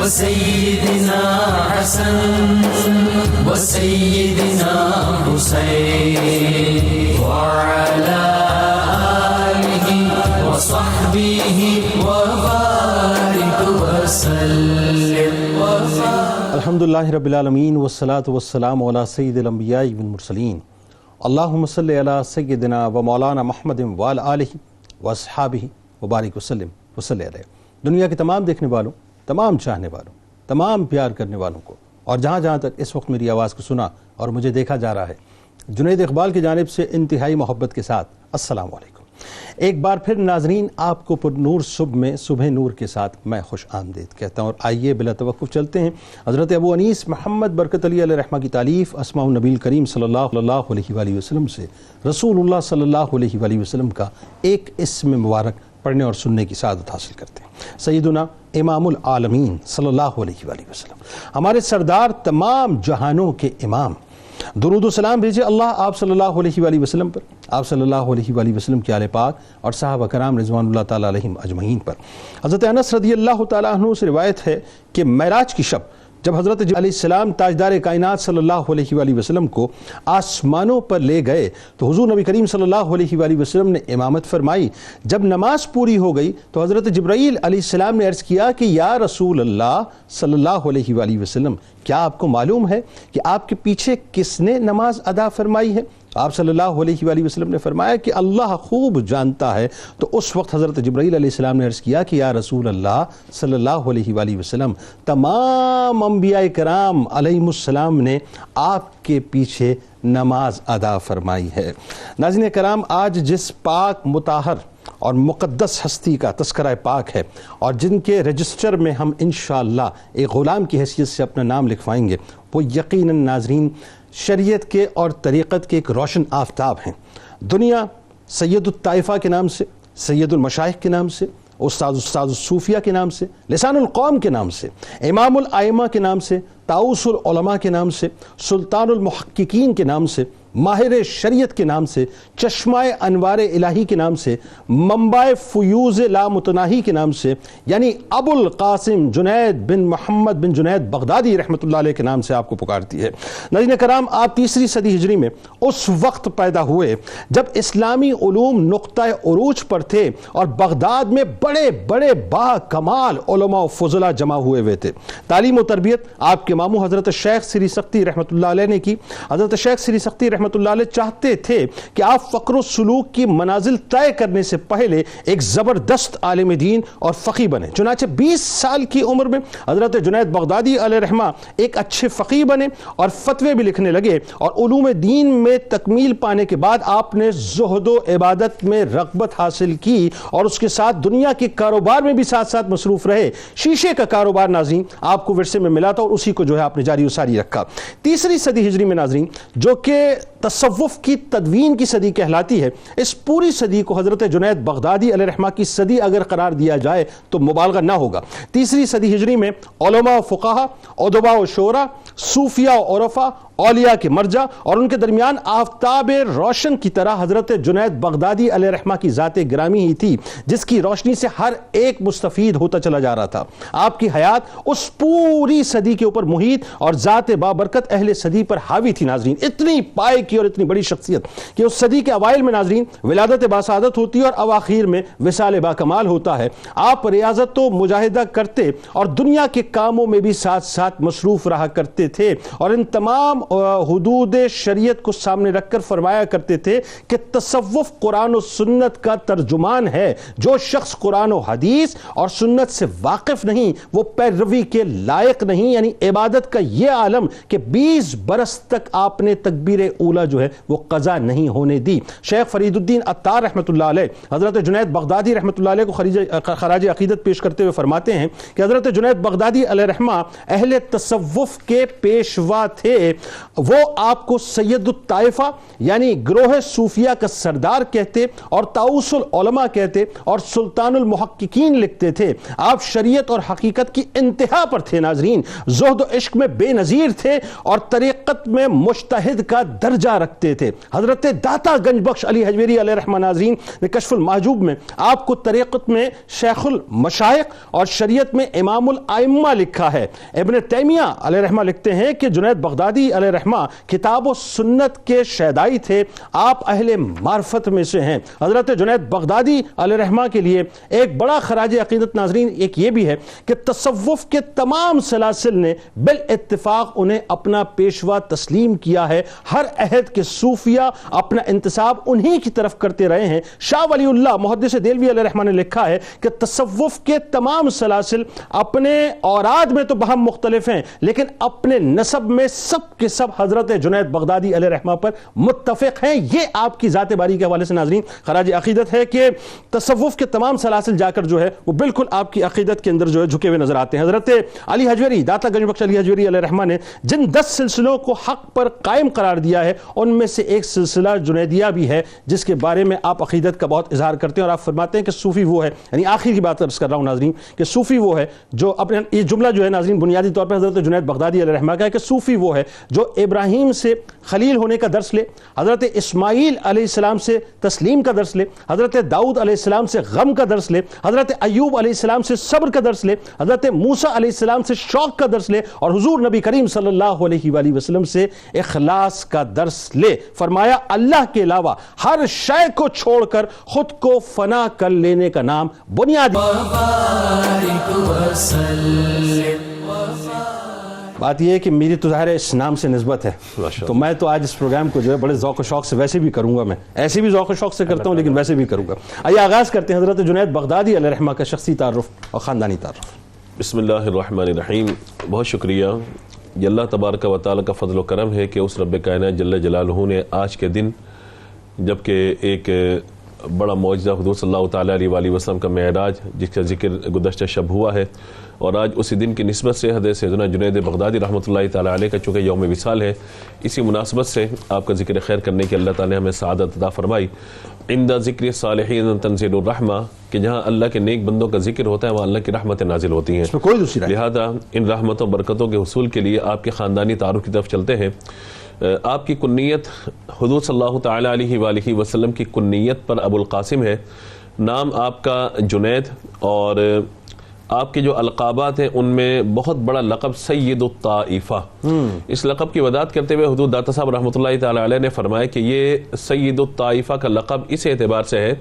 وسيدنا حسن وسيدنا حسين وعلى آله وصحبه وبارك وسلم الحمدللہ رب العالمین والصلاة والسلام علی سید الانبیاء والمرسلین اللہم صلی علی سیدنا و مولانا محمد وعلی آلہ واصحابہ وبارک وسلم وصلی علیہ۔ دنیا کے تمام دیکھنے والوں، تمام چاہنے والوں، تمام پیار کرنے والوں کو، اور جہاں جہاں تک اس وقت میری آواز کو سنا اور مجھے دیکھا جا رہا ہے، جنید اقبال کی جانب سے انتہائی محبت کے ساتھ السلام علیکم۔ ایک بار پھر ناظرین، آپ کو پر نور صبح میں صبح نور کے ساتھ میں خوش آمدید کہتا ہوں، اور آئیے بلا توقف چلتے ہیں حضرت ابو انیس محمد برکت علی علیہ رحمہ کی تالیف اسماء النبی کریم صلی اللہ علیہ وآلہ وسلم سے رسول اللہ صلی اللہ علیہ وآلہ وسلم کا ایک اسم مبارک پڑھنے اور سننے کی سعادت حاصل کرتے ہیں۔ سیدنا امام العالمین صلی اللہ علیہ وآلہ وسلم، ہمارے سردار تمام جہانوں کے امام، درود و سلام بھیجے اللہ آپ صلی اللہ علیہ وآلہ وسلم پر، آپ صلی اللہ علیہ وآلہ وسلم کے آل پاک اور صحابہ کرام رضوان اللہ تعالیٰ علیہم اجمعین پر۔ حضرت انس رضی اللہ تعالیٰ عنہ سے روایت ہے کہ معراج کی شب جب حضرت جبرائیل علیہ السلام تاجدار کائنات صلی اللہ علیہ وآلہ وسلم کو آسمانوں پر لے گئے تو حضور نبی کریم صلی اللہ علیہ وآلہ وسلم نے امامت فرمائی۔ جب نماز پوری ہو گئی تو حضرت جبرائیل علیہ السلام نے عرض کیا کہ یا رسول اللہ صلی اللہ علیہ وآلہ وسلم، کیا آپ کو معلوم ہے کہ آپ کے پیچھے کس نے نماز ادا فرمائی ہے؟ آپ صلی اللہ علیہ وآلہ وسلم نے فرمایا کہ اللہ خوب جانتا ہے۔ تو اس وقت حضرت جبرائیل علیہ السلام نے عرض کیا کہ یا رسول اللہ صلی اللہ علیہ وآلہ وسلم، تمام انبیاء کرام علیہم السلام نے آپ کے پیچھے نماز ادا فرمائی ہے۔ ناظرین کرام، آج جس پاک مطہر اور مقدس ہستی کا تذکرہ پاک ہے اور جن کے رجسٹر میں ہم انشاءاللہ ایک غلام کی حیثیت سے اپنا نام لکھوائیں گے، وہ یقیناً ناظرین شریعت کے اور طریقت کے ایک روشن آفتاب ہیں۔ دنیا سید الطائفہ کے نام سے، سید المشائخ کے نام سے، استاد الصوفیہ کے نام سے، لسان القوم کے نام سے، امام الائمہ کے نام سے، طاؤس العلماء کے نام سے، سلطان المحققین کے نام سے، ماہر شریعت کے نام سے، چشمہ انوار الہی کے نام سے، منبع فیوز لامتناہی کے نام سے، یعنی ابو القاسم جنید بن محمد بن جنید بغدادی رحمۃ اللہ علیہ کے نام سے آپ کو پکارتی ہے۔ ناظرین کرام، آپ تیسری صدی ہجری میں اس وقت پیدا ہوئے جب اسلامی علوم نقطہ عروج پر تھے اور بغداد میں بڑے بڑے با کمال علماء و فضلاء جمع ہوئے تھے۔ تعلیم و تربیت آپ کے ماموں حضرت شیخ سری سختی رحمۃ اللہ علیہ نے کی۔ حضرت شیخ سری سختی رحمۃ اللہ علیہ چاہتے تھے کہ آپ فقر و سلوک کی منازل طے کرنے سے پہلے ایک زبردست عالم دین اور فقیہ بنے۔ چنانچہ 20 سال کی عمر میں حضرت جنید بغدادی علیہ رحمہ ایک اچھے فقیہ بنے اور فتوے بھی لکھنے لگے، اور علوم دین میں تکمیل پانے کے بعد آپ نے زہد و عبادت میں رغبت حاصل کی اور اس کے ساتھ دنیا کے کاروبار میں بھی ساتھ ساتھ مصروف رہے۔ شیشے کا کاروبار ناظرین آپ کو ورثے میں ملا تھا اور اسی کو جو ہے آپ نے جاری و ساری رکھا۔ تیسری صدی ہجری میں ناظرین، جو کہ تصوف کی تدوین کی صدی کہلاتی ہے، اس پوری صدی کو حضرت جنید بغدادی علیہ رحمہ کی صدی اگر قرار دیا جائے تو مبالغہ نہ ہوگا۔ تیسری صدی ہجری میں علماء و فقہا، ادباء و شعراء، صوفیاء و عرفاء، اولیاء کے مرجع اور ان کے درمیان آفتاب روشن کی طرح حضرت جنید بغدادی علیہ رحمہ کی ذات گرامی ہی تھی، جس کی روشنی سے ہر ایک مستفید ہوتا چلا جا رہا تھا۔ آپ کی حیات اس پوری صدی کے اوپر محیط اور ذات بابرکت اہل صدی پر حاوی تھی ناظرین۔ اتنی پائے کی اور اتنی بڑی شخصیت کہ اس صدی کے اوائل میں ناظرین ولادت باسعادت ہوتی ہے اور اواخیر میں وصال باکمال ہوتا ہے۔ آپ ریاضت و مجاہدہ کرتے اور دنیا کے کاموں میں بھی ساتھ ساتھ مصروف رہا کرتے تھے، اور ان تمام حدود شریعت کو سامنے رکھ کر فرمایا کرتے تھے کہ تصوف قرآن و سنت کا ترجمان ہے۔ جو شخص قرآن و حدیث اور سنت سے واقف نہیں وہ پیروی کے لائق نہیں، یعنی عبادت کا یہ عالم کہ 20 برس تک آپ نے تکبیر اولا جو ہے وہ قضا نہیں ہونے دی۔ شیخ فرید الدین عطار رحمۃ اللہ علیہ حضرت جنید بغدادی رحمۃ اللہ علیہ کو خراج عقیدت پیش کرتے ہوئے فرماتے ہیں کہ حضرت جنید بغدادی علیہ رحمہ اہل تصوف کے پیشوا تھے۔ وہ آپ کو سید الطائفہ یعنی گروہ صوفیہ کا سردار کہتے اور طاؤس العلماء کہتے اور سلطان المحققین لکھتے تھے. آپ شریعت اور حقیقت کی انتہا پر تھے ناظرین, زہد و عشق میں بے نظیر تھے اور طریقت میں مجتہد کا درجہ رکھتے تھے. حضرت داتا گنج بخش علی حجویری علیہ رحمہ ناظرین نے کشف المحجوب میں آپ کو طریقت میں شیخ المشائخ اور شریعت میں امام الائمہ لکھا ہے. ابن تیمیہ علیہ رحمہ لکھتے ہیں کہ جنید بغدادی علیہ رحمہ کتاب و سنت کے شیدائی تھے, آپ اہل معرفت میں سے ہیں. حضرت جنید بغدادی علیہ رحمہ کے لیے ایک بڑا خراج عقیدت ناظرین ایک یہ بھی ہے کہ تصوف کے تمام سلاسل نے بالاتفاق انہیں اپنا پیشوا تسلیم کیا ہے. ہر عہد کے صوفیہ اپنا انتساب انہی کی طرف کرتے رہے ہیں. شاہ ولی اللہ محدث دہلوی علیہ رحمہ نے لکھا ہے کہ تصوف کے تمام سلاسل اپنے اوراد میں تو بہم مختلف ہیں لیکن اپنے نسب میں سب کے سب حضرت جنید بغدادی علیہ رحمہ پر متفق ہیں. یہ آپ کی ذات باری کے حوالے سے ناظرین خراج عقیدت ہے کہ تصوف کے تمام سلاسل جا کر جو ہے وہ بالکل آپ کی عقیدت کے اندر جو ہے جھکے ہوئے نظر آتے ہیں. حضرت علی حجویری داتا گنج بخش علی حجویری علیہ رحمہ نے جن 10 سلسلوں کو حق پر قائم قرار دیا ہے ان میں سے ایک سلسلہ جنیدیہ بھی ہے جس کے بارے میں آپ عقیدت کا بہت اظہار کرتے ہیں اور آپ فرماتے ہیں کہ صوفی وہ ہے, یعنی آخر کی بات عرض کر رہا ہوں ناظرین کہ صوفی وہ ہے جو اپنے, یہ جملہ جو ہے ناظرین بنیادی طور پر حضرت جنید بغدادی علیہ رحمہ کا ہے کہ صوفی وہ ہے جو ابراہیم سے خلیل ہونے کا درس لے, حضرت اسماعیل علیہ السلام سے تسلیم کا درس لے, حضرت داؤد علیہ السلام سے غم کا درس لے, حضرت ایوب علیہ السلام سے صبر کا درس لے, حضرت موسیٰ علیہ السلام سے شوق کا درس لے اور حضور نبی کریم صلی اللہ علیہ وآلہ وسلم سے اخلاص کا درس لے. فرمایا اللہ کے علاوہ ہر شے کو چھوڑ کر خود کو فنا کر لینے کا نام بنیادی. بات یہ ہے کہ میری تو ظاہر ہے اس نام سے نسبت ہے, تو میں تو آج اس پروگرام کو جو ہے بڑے ذوق و شوق سے ویسے بھی کروں گا, میں ایسے بھی ذوق و شوق سے کرتا ہوں لیکن ویسے بھی کروں گا. آئیے آغاز کرتے ہیں حضرت جنید بغدادی علیہ رحمہ کا شخصی تعارف اور خاندانی تعارف. بسم اللہ الرحمن الرحیم. بہت شکریہ. یہ اللہ تبارک و تعالیٰ کا فضل و کرم ہے کہ اس رب کائنات جل جلالہ نے آج کے دن جبکہ ایک بڑا معجزہ حضور صلی اللہ تعالیٰ علیہ وآلہ وسلم کا معراج جس کا ذکر گزشتہ شب ہوا ہے, اور آج اسی دن کی نسبت سے حضرت سیدنا جنید بغدادی رحمۃ اللہ تعالیٰ علیہ کا چونکہ یوم وصال ہے, اسی مناسبت سے آپ کا ذکر خیر کرنے کی اللہ تعالیٰ نے ہمیں سعادت عطا فرمائی. عند ذکر صالحین تنزل الرحمہ, کہ جہاں اللہ کے نیک بندوں کا ذکر ہوتا ہے وہاں اللہ کی رحمتیں نازل ہوتی ہیں, اس میں کوئی دوسری رائے. لہذا ان رحمتوں برکتوں کے حصول کے لیے آپ کے خاندانی تعارف کی طرف چلتے ہیں. آپ کی کنیت حضور صلی اللہ تعالیٰ علیہ وآلہ وسلم کی کنیت پر ابو القاسم ہے. نام آپ کا جنید, اور آپ کے جو القابات ہیں ان میں بہت بڑا لقب سید الطائفہ. اس لقب کی وضاحت کرتے ہوئے حضور داتا صاحب رحمۃ اللہ تعالیٰ علیہ نے فرمایا کہ یہ سید الطائفہ کا لقب اس اعتبار سے ہے,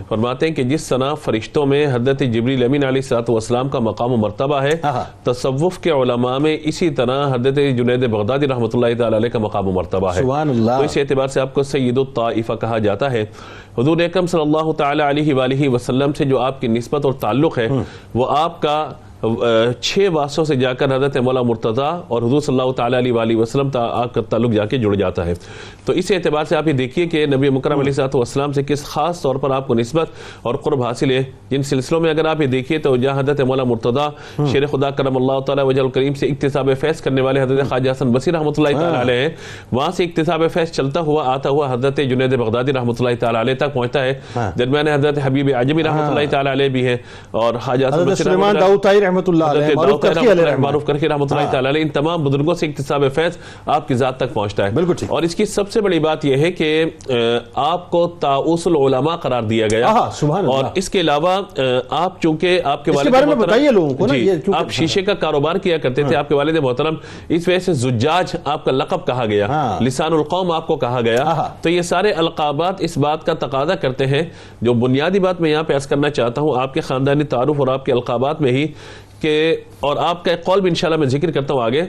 فرماتے ہیں کہ جس طرح فرشتوں میں حضرت جبریل امین علیہ الصلوۃ والسلام کا مقام و مرتبہ ہے, تصوف کے علماء میں اسی طرح حضرت جنید بغدادی رحمۃ اللہ تعالیٰ علیہ کا مقام و مرتبہ ہے. تو اس اعتبار سے آپ کو سید الطائفہ کہا جاتا ہے. حضور اکرم صلی اللہ تعالیٰ علیہ وآلہ وسلم سے جو آپ کی نسبت اور تعلق ہے وہ آپ کا 6 واسطوں سے جا کر حضرت مولا مرتضیٰ اور حضور صلی اللہ تعالیٰ علیہ وآلہ وسلم آپ کا تعلق جا کے جڑ جاتا ہے. تو اس اعتبار سے آپ یہ دیکھیے کہ نبی مکرم علیہ الصلوۃ والسلام سے کس خاص طور پر آپ کو نسبت اور قرب حاصل ہے. جن سلسلوں میں اگر آپ یہ دیکھیے تو جہاں حضرت مولا مرتضیٰ شیر خدا کرم اللہ تعالیٰ وجہ الکریم سے اکتساب فیض کرنے والے حضرت خواجہ حسن بصری رحمۃ اللہ تعالیٰ علیہ ہیں, وہاں سے اکتساب فیض چلتا ہوا آتا ہوا حضرت جنید بغدادی رحمۃ اللہ تعالیٰ علیہ تک پہنچتا ہے. درمیان حضرت حبیب اعجمی رحمۃ اللہ تعالیٰ علیہ بھی ہیں, اور خواجہ حسن بصری رحمۃ اللہ معروف کرخی رحمۃ اللہ تعالیٰ علیہ, ان تمام بزرگوں سے اکتساب فیض آپ کی ذات تک پہنچتا ہے. اور اس کی سب سے بڑی بات یہ ہے کہ آپ کو طاؤس العلماء قرار دیا گیا, اور اس کے علاوہ آپ چونکہ آپ کے والد محترم آپ شیشے کا کاروبار کیا کرتے تھے, آپ کے والد محترم اس وجہ سے زجاج آپ کا لقب کہا گیا, لسان القوم آپ کو کہا گیا. تو یہ سارے القابات اس بات کا تقاضا کرتے ہیں. جو بنیادی بات میں یہاں پہ عرض کرنا چاہتا ہوں آپ کے خاندانی تعارف اور آپ کے القابات میں ہی کہ, اور آپ کا ایک قول بھی انشاءاللہ میں ذکر کرتا ہوں آگے.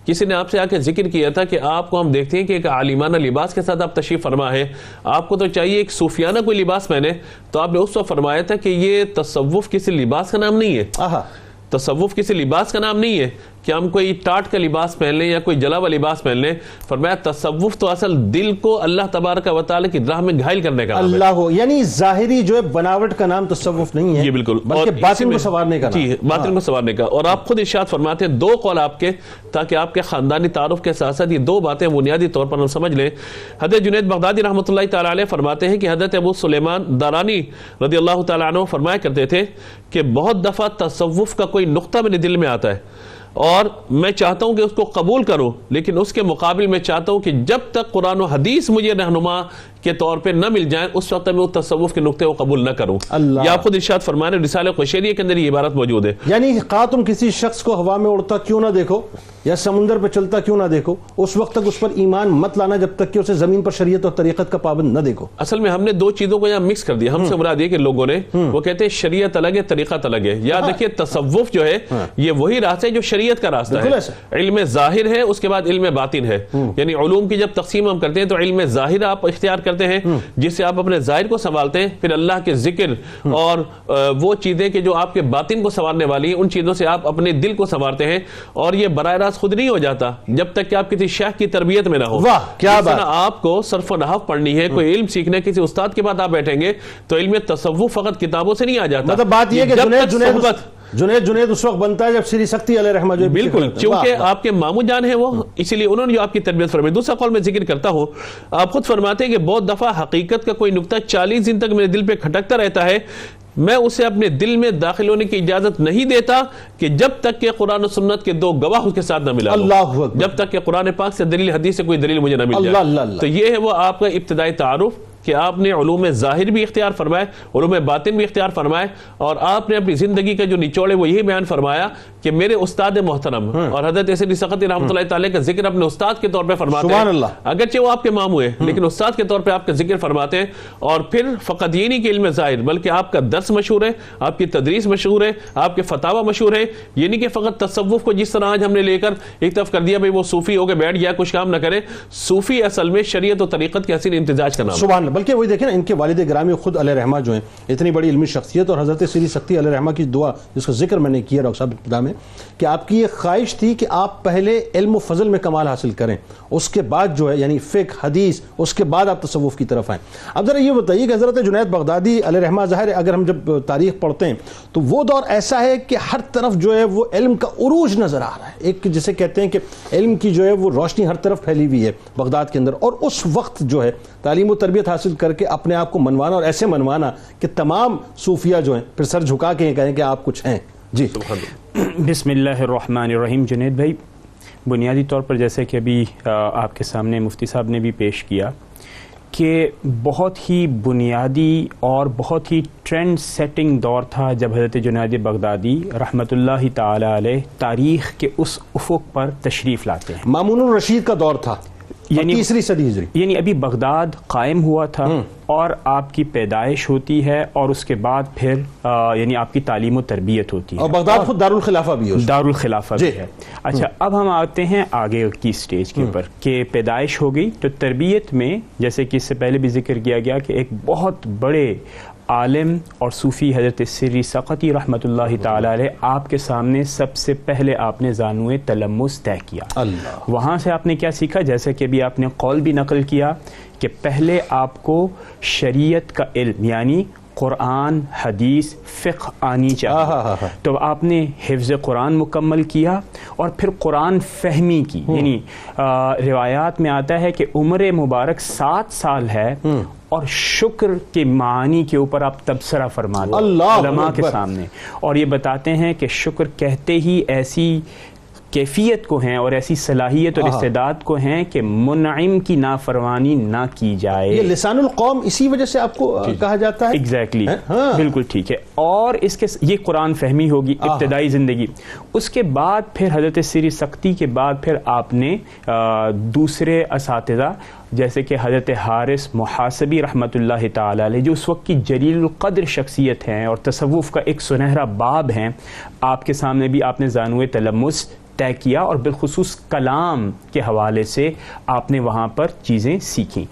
کسی نے آپ سے آ کے ذکر کیا تھا کہ آپ کو ہم دیکھتے ہیں کہ ایک عالمانہ لباس کے ساتھ آپ تشریف فرما ہے, آپ کو تو چاہیے ایک صوفیانہ کوئی لباس پہنے. تو آپ نے اس وقت فرمایا تھا کہ یہ تصوف کسی لباس کا نام نہیں ہے, تصوف کسی لباس کا نام نہیں ہے, کہ ہم کوئی ٹاٹ کا لباس پہن لیں یا کوئی جلا ہوا لباس پہن لیں. فرمایا تصوف تو اصل دل کو اللہ تبارک و تعالی کی راہ میں گھائل کرنے کا نام ہے. اللہ ہو، یعنی ظاہری جو ہے بناوٹ کا نام تصوف نہیں ہے. جی بالکل، بلکہ باطن کو سنوارنے کا نام. جی باطن کو سنوارنے کا. اور آپ خود ارشاد فرماتے ہیں 2 قول آپ کے، تاکہ آپ کے خاندانی تعارف کے ساتھ ساتھ یہ 2 باتیں بنیادی طور پر ہم سمجھ لیں. حضرت جنید بغدادی رحمۃ اللہ تعالی علیہ فرماتے ہیں کہ حضرت ابو سلیمان دارانی رضی اللہ تعالیٰ عنہ فرمایا کرتے تھے کہ بہت دفعہ تصوف کا کوئی نقطہ میرے دل میں آتا ہے اور میں چاہتا ہوں کہ اس کو قبول کروں، لیکن اس کے مقابل میں چاہتا ہوں کہ جب تک قرآن و حدیث مجھے رہنما کے طور پہ نہ مل جائیں اس وقت میں وہ تصوف کے نقطے کو قبول نہ کروں. یہ آپ خود ارشاد فرمانے رسالہ قشیریہ کے اندر یہ عبارت موجود ہے. یعنی خواہ تم کسی شخص کو ہوا میں اڑتا کیوں نہ دیکھو یا سمندر پہ چلتا کیوں نہ دیکھو، اس وقت تک اس پر ایمان مت لانا جب تک کہ اسے زمین پر شریعت اور طریقت کا پابند نہ دیکھو. اصل میں ہم نے 2 چیزوں کو یہاں مکس کر دیا. ہم سے مراد یہ کہ لوگوں نے وہ کہتے ہیں شریعت الگ ہے طریقت الگ ہے. یاد رکھیے تصوف جو ہے یہ وہی راستہ ہے جو شریعت کا راستہ ہے. علم ظاہر ہے، اس کے بعد علم باطن ہے. یعنی علوم کی جب تقسیم ہم کرتے ہیں تو علم ظاہر آپ اختیار کرتے ہیں جس سے آپ اپنے ظاہر کو سنبھالتے ہیں، پھر اللہ کے ذکر اور وہ چیزیں کہ جو آپ کے باطن کو سنوارنے والی ہیں ان چیزوں سے آپ اپنے دل کو سنوارتے ہیں. اور یہ براہ راست خود نہیں ہو جاتا جب تک کہ آپ کسی شیخ کی تربیت میں نہ ہو. واہ کیا بات. آپ کو صرف و نحو پڑھنی ہے، کوئی علم سیکھنا ہے، کسی استاد کے بعد آپ بیٹھیں گے تو علم تصوف فقط کتابوں سے نہیں آ جاتا. مطلب بات یہ کہ جنید اس وقت بنتا ہے جب سری سختی علیہ رحمہ جو بالکل، چونکہ آپ کے مامو جان ہیں وہ، اسی لیے انہوں نے جو آپ کی تربیت فرمائی. دوسرا قول میں ذکر کرتا ہوں، آپ خود فرماتے ہیں کہ بہت دفعہ حقیقت کا کوئی نقطہ 40 دن تک میرے دل پہ کھٹکتا رہتا ہے، میں اسے اپنے دل میں داخل ہونے کی اجازت نہیں دیتا کہ جب تک کہ قرآن و سنت کے 2 گواہ اس کے ساتھ نہ ملا. اللہ اکبر. جب تک کہ قرآن پاک سے دلیل حدیث سے کوئی دلیل مجھے نہ مل جائے. تو یہ ہے وہ آپ کا ابتدائی تعارف کہ آپ نے علوم ظاہر بھی اختیار فرمائے، علوم باطن بھی اختیار فرمائے، اور آپ نے اپنی زندگی کا جو نچوڑ ہے وہ یہی بیان فرمایا کہ میرے استاد محترم اور حضرت سری سختی رحمۃ اللہ تعالی کا ذکر اپنے استاد کے طور پہ فرماتے ہیں. اگرچہ وہ آپ کے ماموں ہیں لیکن استاد کے طور پہ آپ کا ذکر فرماتے ہیں. اور پھر فقط یہ نہیں کہ علم ظاہر بلکہ آپ کا درس مشہور ہے، آپ کی تدریس مشہور ہے، آپ کے فتاوی مشہور ہے. یہ نہیں کہ فقط تصوف کو جس طرح آج ہم نے لے کر ایک طرف کر دیا بھئی وہ صوفی ہو کے بیٹھ گیا کچھ کام نہ کرے. صوفی اصل میں شریعت و طریقت کے حسین امتزاج کا نام ہے. سبحان اللہ. بلکہ وہی دیکھیں نا ان کے والد گرامی خود علیہ رحمہ جو ہیں اتنی بڑی علمی شخصیت، اور حضرت سری سختی علیہ رحمہ کی دعا جس کا ذکر میں نے کیا ڈاکٹر صاحب ابتدا میں کہ آپ کی یہ خواہش تھی کہ آپ پہلے علم و فضل میں کمال حاصل کریں، اس کے بعد جو ہے یعنی فقہ حدیث، اس کے بعد آپ تصوف کی طرف آئیں. اب ذرا یہ بتائیے کہ حضرت جنید بغدادی علیہ رحمہ ظاہر ہے اگر ہم جب تاریخ پڑھتے ہیں تو وہ دور ایسا ہے کہ ہر طرف جو ہے وہ علم کا عروج نظر آ رہا ہے. ایک جسے کہتے ہیں کہ علم کی جو ہے وہ روشنی ہر طرف پھیلی ہوئی ہے بغداد کے اندر، اور اس وقت جو ہے تعلیم و تربیت حاصل کر کے اپنے آپ کو منوانا اور ایسے منوانا کہ تمام صوفیہ جو ہیں پھر سر جھکا کے یہ کہیں کہ آپ کچھ ہیں. جی بسم اللہ الرحمن الرحیم. جنید بھائی، بنیادی طور پر جیسے کہ ابھی آپ کے سامنے مفتی صاحب نے بھی پیش کیا کہ بہت ہی بنیادی اور بہت ہی ٹرینڈ سیٹنگ دور تھا جب حضرت جنید بغدادی رحمۃ اللہ تعالی علیہ تاریخ کے اس افق پر تشریف لاتے ہیں. مامون الرشید کا دور تھا، یعنی 3 صدی ہجری، یعنی ابھی بغداد قائم ہوا تھا اور آپ کی پیدائش ہوتی ہے اور اس کے بعد پھر یعنی آپ کی تعلیم و تربیت ہوتی ہے، اور بغداد خود دارالخلافہ بھی ہے. دارالخلافہ بھی ہے. اچھا، اب ہم آتے ہیں آگے کی سٹیج کے اوپر کہ پیدائش ہو گئی تو تربیت میں جیسے کہ اس سے پہلے بھی ذکر کیا گیا کہ ایک بہت بڑے عالم اور صوفی حضرت سری سختی رحمۃ اللہ تعالی علیہ آپ کے سامنے سب سے پہلے آپ نے زانوئے تلمس طے کیا. اللہ. وہاں سے آپ نے کیا سیکھا؟ جیسے کہ بھی آپ نے قول بھی نقل کیا کہ پہلے آپ کو شریعت کا علم یعنی قرآن حدیث فقہ آنی چاہیے، تو آپ نے حفظ قرآن مکمل کیا اور پھر قرآن فہمی کی. یعنی روایات میں آتا ہے کہ عمر مبارک 7 سال ہے اور شکر کے معانی کے اوپر آپ تبصرہ فرماتے ہیں علماء کے سامنے، اور یہ بتاتے ہیں کہ شکر کہتے ہی ایسی کیفیت کو ہیں اور ایسی صلاحیت اور استعداد کو ہیں کہ منعم کی نافرمانی نہ کی جائے. یہ لسان القوم اسی وجہ سے آپ کو کہا جاتا ہے. ایگزیکٹلی، بالکل ٹھیک ہے. اور اس کے یہ قرآن فہمی ہوگی ابتدائی زندگی. اس کے بعد پھر حضرت سری سختی کے بعد پھر آپ نے دوسرے اساتذہ جیسے کہ حضرت حارث محاسبی رحمۃ اللہ تعالی علیہ جو اس وقت کی جلیل القدر شخصیت ہیں اور تصوف کا ایک سنہرا باب ہیں، آپ کے سامنے بھی آپ نے زانوئے تلمس طے کیا اور بالخصوص کلام کے حوالے سے آپ نے وہاں پر چیزیں سیکھیں.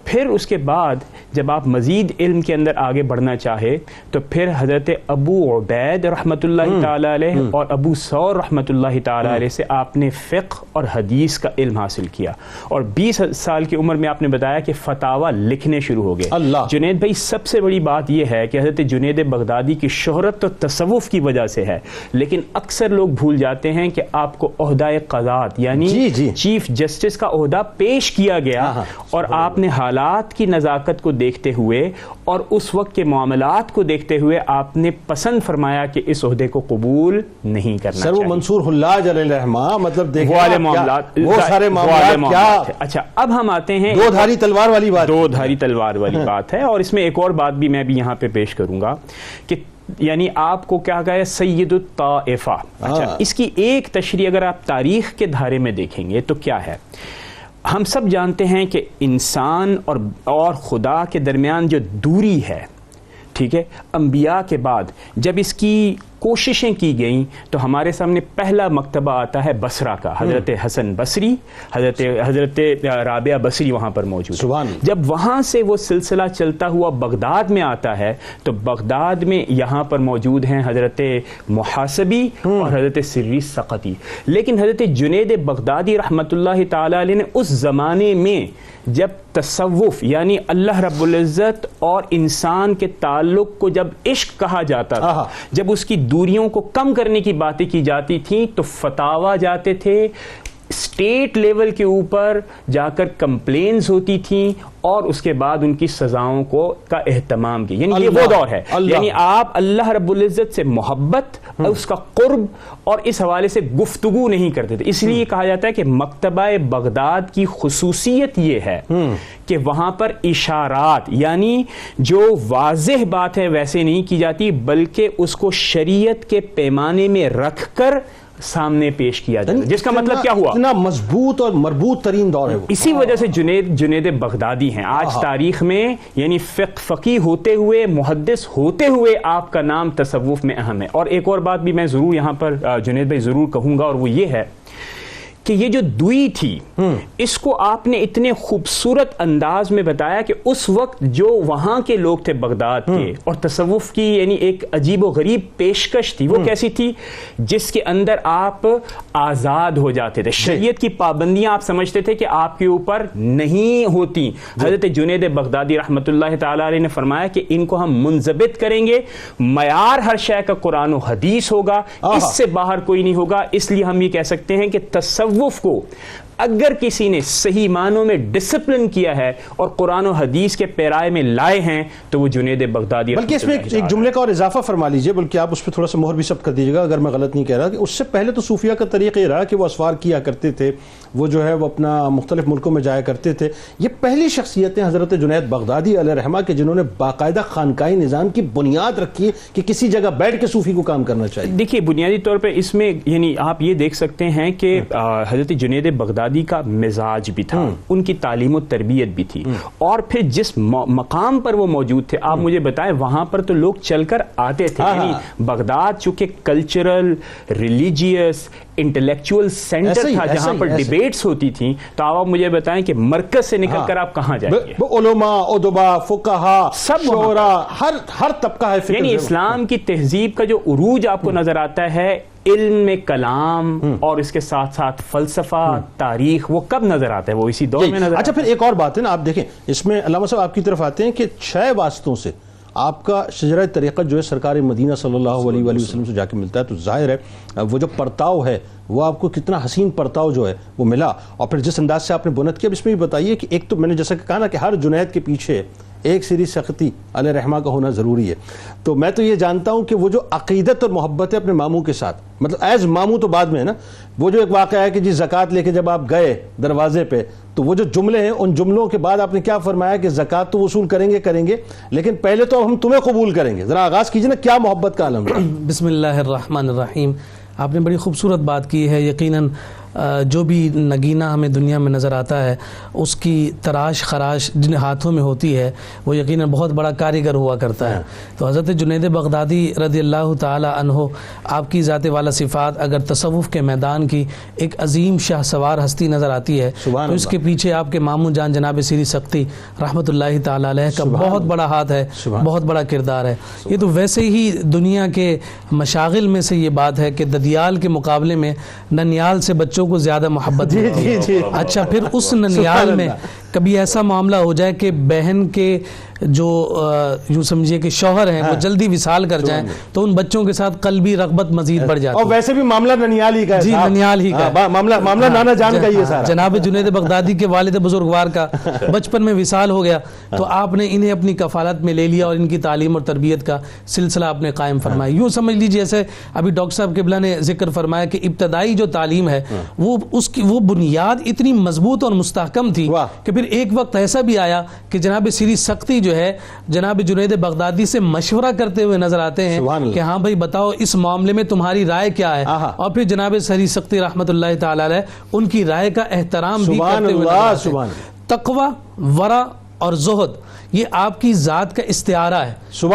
پھر اس کے بعد جب آپ مزید علم کے اندر آگے بڑھنا چاہے تو پھر حضرت ابو عبید رحمۃ اللہ تعالی علیہ اور ابو ثور رحمۃ اللہ تعالی علیہ سے آپ نے فقہ اور حدیث کا علم حاصل کیا، اور 20 سال کی عمر میں آپ نے بتایا کہ فتاویٰ لکھنے شروع ہو گئے۔ جنید بھائی سب سے بڑی بات یہ ہے کہ حضرت جنید بغدادی کی شہرت تو تصوف کی وجہ سے ہے، لیکن اکثر لوگ بھول جاتے ہیں کہ آپ کو عہدہ قضات یعنی چیف جسٹس کا عہدہ پیش کیا گیا، اور آپ نے حالات کی نزاکت کو دیکھتے ہوئے اور اس وقت کے معاملات کو دیکھتے ہوئے آپ نے پسند فرمایا کہ اس عہدے کو قبول نہیں کرنا چاہیے۔ سر وہ منصور حلاج علیہ الرحمہ مطلب دیکھیں وہ معاملات، وہ سارے معاملات کیا۔ اچھا اب ہم آتے ہیں دو دھاری تلوار والی بات، دو دھاری تلوار والی بات ہے، اور اس میں ایک اور بات بھی میں بھی یہاں پہ پیش کروں گا کہ یعنی آپ کو کیا کہا ہے سید الطائفہ۔ اچھا اس کی ایک تشریح اگر آپ تاریخ کے دھارے میں دیکھیں گے تو کیا ہے، ہم سب جانتے ہیں کہ انسان اور خدا کے درمیان جو دوری ہے، ٹھیک ہے، انبیاء کے بعد جب اس کی کوششیں کی گئیں تو ہمارے سامنے پہلا مکتبہ آتا ہے بصرہ کا، حضرت حسن بصری، حضرت رابعہ بصری وہاں پر موجود ہے۔ جب وہاں سے وہ سلسلہ چلتا ہوا بغداد میں آتا ہے تو بغداد میں یہاں پر موجود ہیں حضرت محاسبی اور حضرت سری سقطی، لیکن حضرت جنید بغدادی رحمۃ اللہ تعالی علیہ نے اس زمانے میں جب تصوف یعنی اللہ رب العزت اور انسان کے تعلق کو جب عشق کہا جاتا تھا، جب اس کی دوریوں کو کم کرنے کی باتیں کی جاتی تھیں تو فتاویٰ جاتے تھے، اسٹیٹ لیول کے اوپر جا کر کمپلینز ہوتی تھیں، اور اس کے بعد ان کی سزاؤں کا اہتمام کی، یعنی یہ وہ دور ہے، یعنی آپ اللہ رب العزت سے محبت، اس کا قرب اور اس حوالے سے گفتگو نہیں کرتے تھے۔ اس لیے کہا جاتا ہے کہ مکتبہ بغداد کی خصوصیت یہ ہے کہ وہاں پر اشارات یعنی جو واضح بات ہے ویسے نہیں کی جاتی، بلکہ اس کو شریعت کے پیمانے میں رکھ کر سامنے پیش کیا جاتا ہے، جس کا مطلب کیا ہوا، اتنا مضبوط اور مربوط ترین دور ہے وہ۔ اسی وجہ سے جنید بغدادی ہیں آج تاریخ میں، یعنی فقیہ ہوتے ہوئے، محدث ہوتے ہوئے آپ کا نام تصوف میں اہم ہے۔ اور ایک اور بات بھی میں ضرور یہاں پر جنید بھائی ضرور کہوں گا، اور وہ یہ ہے کہ یہ جو دوئی تھی اس کو آپ نے اتنے خوبصورت انداز میں بتایا کہ اس وقت جو وہاں کے لوگ تھے بغداد کے، اور تصوف کی یعنی ایک عجیب و غریب پیشکش تھی، وہ کیسی تھی، جس کے اندر آپ آزاد ہو جاتے تھے، شریعت کی پابندیاں آپ سمجھتے تھے کہ آپ کے اوپر نہیں ہوتی۔ حضرت جنید بغدادی رحمۃ اللہ تعالی علیہ نے فرمایا کہ ان کو ہم منضبط کریں گے، معیار ہر شے کا قرآن و حدیث ہوگا، اس سے باہر کوئی نہیں ہوگا۔ اس لیے ہم یہ کہہ سکتے ہیں کہ تصوف کو اگر کسی نے صحیح معنوں میں ڈسپلن کیا ہے اور قرآن و حدیث کے پیرائے میں لائے ہیں تو وہ جنید بغدادی۔ بلکہ اس میں ایک جملے کا اور اضافہ فرما لیجئے، بلکہ آپ اس پہ تھوڑا سا مہر بھی ثبت کر دیجیے گا اگر میں غلط نہیں کہہ رہا، کہ اس سے پہلے تو صوفیہ کا طریقہ یہ رہا کہ وہ اسفار کیا کرتے تھے، وہ جو ہے وہ اپنا مختلف ملکوں میں جایا کرتے تھے۔ یہ پہلی شخصیتیں حضرت جنید بغدادی علیہ رحمہ کے جنہوں نے باقاعدہ خانقاہی نظام کی بنیاد رکھی کہ کسی جگہ بیٹھ کے صوفی کو کام کرنا چاہیے۔ دیکھیے بنیادی طور پہ اس میں یعنی آپ یہ دیکھ سکتے ہیں کہ حضرت جنید بغدادی کا مزاج بھی تھا، ان کی تعلیم و تربیت بھی تھی، اور پھر جس مقام پر وہ موجود تھے آپ مجھے بتائیں وہاں پر تو لوگ چل کر آتے تھے، یعنی بغداد چونکہ کلچرل، ریلیجیس، انٹلیکچوئل سینٹر تھا جہاں پر ڈیبیٹس ہوتی تھیں، تو آپ مجھے بتائیں کہ مرکز سے نکل کر آپ کہاں جائیں گے؟ علماء، ادباء، فقہاء، سب شعراء، ہر طبقہ ہے فکر، یعنی اسلام کی تہذیب کا جو عروج آپ کو نظر آتا ہے علم میں کلام اور اس کے ساتھ ساتھ فلسفہ، تاریخ، وہ کب نظر آتا ہے؟ وہ اسی دور میں نظر آتا ہے۔ اچھا پھر ایک اور بات ہے نا، آپ دیکھیں اس میں علامہ صاحب آپ کی طرف آتے ہیں کہ 6 واسطوں سے آپ کا شجرہ طریقت جو ہے سرکار مدینہ صلی اللہ علیہ وآلہ وسلم سے جا کے ملتا ہے، تو ظاہر ہے وہ جو پرتاؤ ہے وہ آپ کو کتنا حسین پرتاؤ جو ہے وہ ملا، اور پھر جس انداز سے آپ نے بنت کیا۔ اب اس میں بھی بتائیے کہ ایک تو میں نے جیسا کہ کہا نا کہ ہر جنید کے پیچھے ایک سری سختی علیہ رحمہ کا ہونا ضروری ہے، تو میں تو یہ جانتا ہوں کہ وہ جو عقیدت اور محبت ہے اپنے ماموں کے ساتھ، مطلب ایز ماموں تو بعد میں ہے نا، وہ جو ایک واقعہ ہے کہ جی زکوٰۃ لے کے جب آپ گئے دروازے پہ تو وہ جو جملے ہیں ان جملوں کے بعد آپ نے کیا فرمایا کہ زکوٰۃ تو وصول کریں گے لیکن پہلے تو ہم تمہیں قبول کریں گے۔ ذرا آغاز کیجئے نا، کیا محبت کا عالم ہے۔ بسم اللہ الرحمن الرحیم۔ آپ نے بڑی خوبصورت بات کی ہے، یقیناً جو بھی نگینہ ہمیں دنیا میں نظر آتا ہے اس کی تراش خراش جن ہاتھوں میں ہوتی ہے وہ یقیناً بہت بڑا کاریگر ہوا کرتا ہے. تو حضرت جنید بغدادی رضی اللہ تعالی عنہ آپ کی ذات والا صفات اگر تصوف کے میدان کی ایک عظیم شاہ سوار ہستی نظر آتی ہے تو اس کے پیچھے آپ کے ماموں جان جناب سیری سختی رحمۃ اللہ تعالی علیہ کا بہت بڑا ہاتھ ہے, بہت بڑا کردار ہے. یہ تو ویسے ہی دنیا کے مشاغل میں سے یہ بات ہے کہ ددیال کے مقابلے میں ننیال سے بچوں کو زیادہ محبت ملتی ہے. اچھا پھر اس ننیال میں کبھی ایسا معاملہ ہو جائے کہ بہن کے جو یوں سمجھیے کہ شوہر ہیں وہ جلدی وصال کر جائیں تو ان بچوں کے ساتھ قلبی رغبت مزید بڑھ جاتی ہے. اور ویسے بھی معاملہ ننیال ہی کا ہے. جی ننیال ہی کا معاملہ نانا جان کا ہی ہے سارا. جناب جنید بغدادی کے والد بزرگوار کا بچپن میں وصال ہو گیا تو آپ نے انہیں اپنی کفالت میں لے لیا اور ان کی تعلیم اور تربیت کا سلسلہ آپ نے قائم فرمایا. یوں سمجھ لیجیے جیسے ابھی ڈاکٹر صاحب قبلہ نے ذکر فرمایا کہ ابتدائی جو تعلیم ہے وہ بنیاد اتنی مضبوط اور مستحکم تھی کہ پھر ایک وقت ایسا بھی آیا کہ جناب سیری سختی جو ہے جناب جنید بغدادی سے مشورہ کرتے ہوئے نظر آتے ہیں کہ ہاں بھائی بتاؤ اس معاملے میں تمہاری رائے کیا ہے, اور پھر جناب سیری سختی رحمۃ اللہ تعالی علیہ ان کی رائے کا احترام بھی کرتے ہوئے نظر آتے ہیں. تقوی, ورع اور زہد یہ آپ کی ذات کا استعارہ ہے.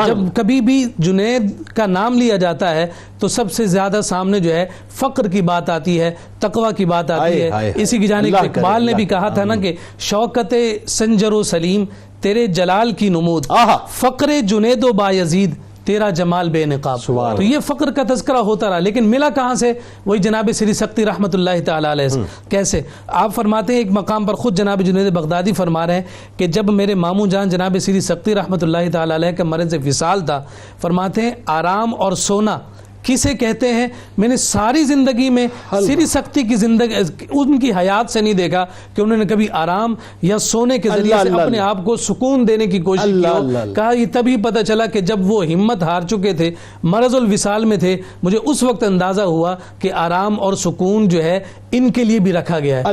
جب کبھی بھی جنید کا نام لیا جاتا ہے تو سب سے زیادہ سامنے جو ہے فقر کی بات آتی ہے, تقوی کی بات آتی ہے. اسی کی جانب اقبال نے بھی کہا تھا نا کہ شوکت سنجر و سلیم تیرے جلال کی نمود, فقر جنید و بایزید تیرا جمال بے نقاب. تو یہ فقر کا تذکرہ ہوتا رہا لیکن ملا کہاں سے؟ وہی جناب سیری سختی رحمۃ اللہ تعالی علیہ سے. کیسے؟ آپ فرماتے ہیں ایک مقام پر خود جناب جنید بغدادی فرما رہے ہیں کہ جب میرے ماموں جان جناب سیری سختی رحمۃ اللہ تعالی علیہ کا مرض وصال تھا, فرماتے ہیں آرام اور سونا کسے کہتے ہیں میں نے ساری زندگی میں سیری سختی کی زندگی ان کی حیات سے نہیں دیکھا کہ انہوں نے کبھی آرام یا سونے کے ذریعے سے اپنے آپ کو سکون دینے کی کوشش کی ہو. کہا یہ تبھی پتہ چلا کہ جب وہ ہمت ہار چکے تھے, مرض الوصال میں تھے, مجھے اس وقت اندازہ ہوا کہ آرام اور سکون جو ہے ان کے لیے بھی رکھا گیا ہے.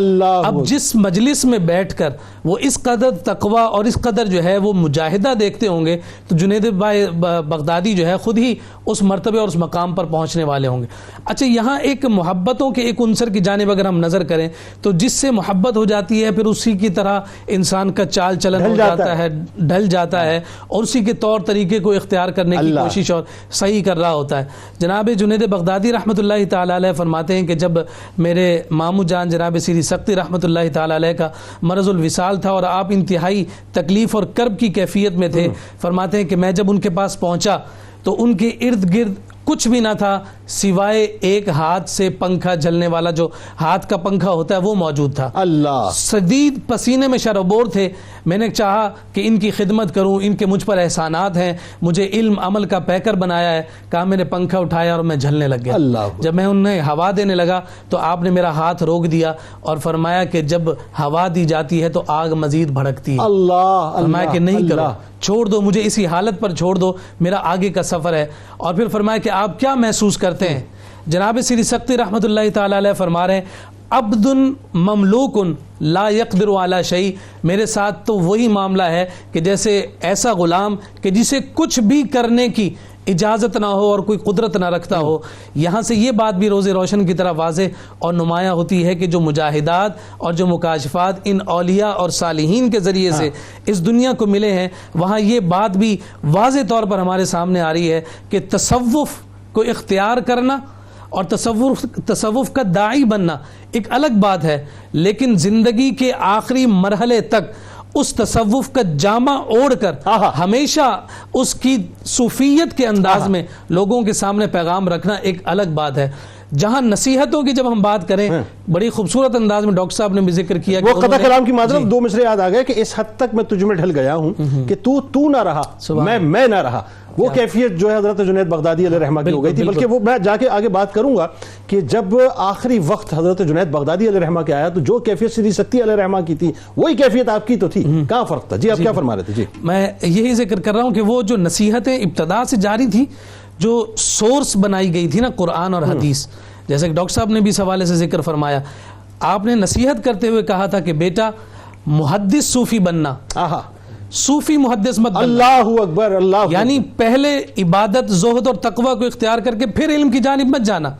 اب جس مجلس میں بیٹھ کر وہ اس قدر تقوی اور اس قدر جو ہے وہ مجاہدہ دیکھتے ہوں گے تو جنید بغدادی جو ہے خود ہی اس مرتبے اور اس مقام پر پہنچنے والے ہوں گے. اچھا یہاں ایک محبتوں کے ایک عنصر کی جانب اگر ہم نظر کریں تو جس سے محبت ہو جاتی ہے پھر اسی کی طرح انسان کا چال چلن ہو جاتا ہے, ڈھل جاتا ہے اور اسی کے طور طریقے کو اختیار کرنے کی کوشش اور صحیح کر رہا ہوتا ہے. جناب جنید بغدادی رحمۃ اللہ تعالی علیہ فرماتے ہیں کہ جب میرے ماموں جان جناب سیری سختی رحمۃ اللہ تعالی علیہ کا مرض الوصال تھا اور آپ انتہائی تکلیف اور کرب کی کیفیت میں تھے, فرماتے ہیں کہ میں جب ان کے پاس پہنچا تو ان کے ارد گرد کچھ بھی نہ تھا سوائے ایک ہاتھ سے پنکھا جلنے والا جو ہاتھ کا پنکھا ہوتا ہے وہ موجود تھا. اللہ شدید پسینے میں شرابور تھے. میں نے چاہا کہ ان کی خدمت کروں, ان کے مجھ پر احسانات ہیں, مجھے علم عمل کا پیکر بنایا ہے. کہا میں نے پنکھا اٹھایا اور میں جھلنے لگ گیا. جب میں انہیں ہوا دینے لگا تو آپ نے میرا ہاتھ روک دیا اور فرمایا کہ جب ہوا دی جاتی ہے تو آگ مزید بھڑکتی ہے. فرمایا کہ نہیں کرو, چھوڑ دو, مجھے اسی حالت پر چھوڑ دو, میرا آگے کا سفر ہے. اور پھر فرمایا کہ آپ کیا محسوس کرتے ہیں؟ جناب سیری سختی رحمۃ اللہ تعالی علیہ فرما رہے ہیں عبد مملوک لا يقدر علی شیء, میرے ساتھ تو وہی معاملہ ہے کہ جیسے ایسا غلام کہ جسے کچھ بھی کرنے کی اجازت نہ ہو اور کوئی قدرت نہ رکھتا ہو. یہاں سے یہ بات بھی روز روشن کی طرح واضح اور نمایاں ہوتی ہے کہ جو مجاہدات اور جو مکاشفات ان اولیاء اور صالحین کے ذریعے سے اس دنیا کو ملے ہیں, وہاں یہ بات بھی واضح طور پر ہمارے سامنے آ رہی ہے کہ تصوف کو اختیار کرنا اور تصوف کا داعی بننا ایک الگ بات ہے, لیکن زندگی کے آخری مرحلے تک اس تصوف کا جامہ اوڑھ کر ہمیشہ اس کی صوفیت کے انداز میں لوگوں کے سامنے پیغام رکھنا ایک الگ بات ہے. جہاں نصیحتوں کی جب ہم بات کریں بڑی خوبصورت انداز میں ڈاکٹر صاحب نے بھی ذکر کیا وہ قطع کلام کی معذرت 2 مصرے یاد آ گئے کہ اس حد تک میں تجھ میں ڈھل گیا ہوں کہ تو نہ رہا, میں نہ رہا. وہ کیفیت جو ہے حضرت جنید بغدادی علیہ رحمہ کی ہو گئی تھی. بلکہ وہ میں جا کے آگے بات کروں گا کہ جب آخری وقت حضرت جنید بغدادی علیہ رحمہ کے آیا تو جو کیفیت سیری سختی علیہ رحمہ کی تھی وہی کیفیت آپ کی تو تھی, کہاں فرق تھا؟ جی آپ کیا فرما رہے تھے؟ جی میں یہی ذکر کر رہا ہوں کہ وہ جو نصیحتیں ابتدا سے جاری تھی, جو سورس بنائی گئی تھی نا قرآن اور حدیث, جیسے کہ ڈاکٹر صاحب نے بھی اس حوالے سے ذکر فرمایا, آپ نے نصیحت کرتے ہوئے کہا تھا کہ بیٹا محدث صوفی بننا, صوفی محدث مت بننا. اللہ اکبر, اللہ, یعنی پہلے عبادت زہد اور تقوی کو اختیار کر کے پھر علم کی جانب مت جانا.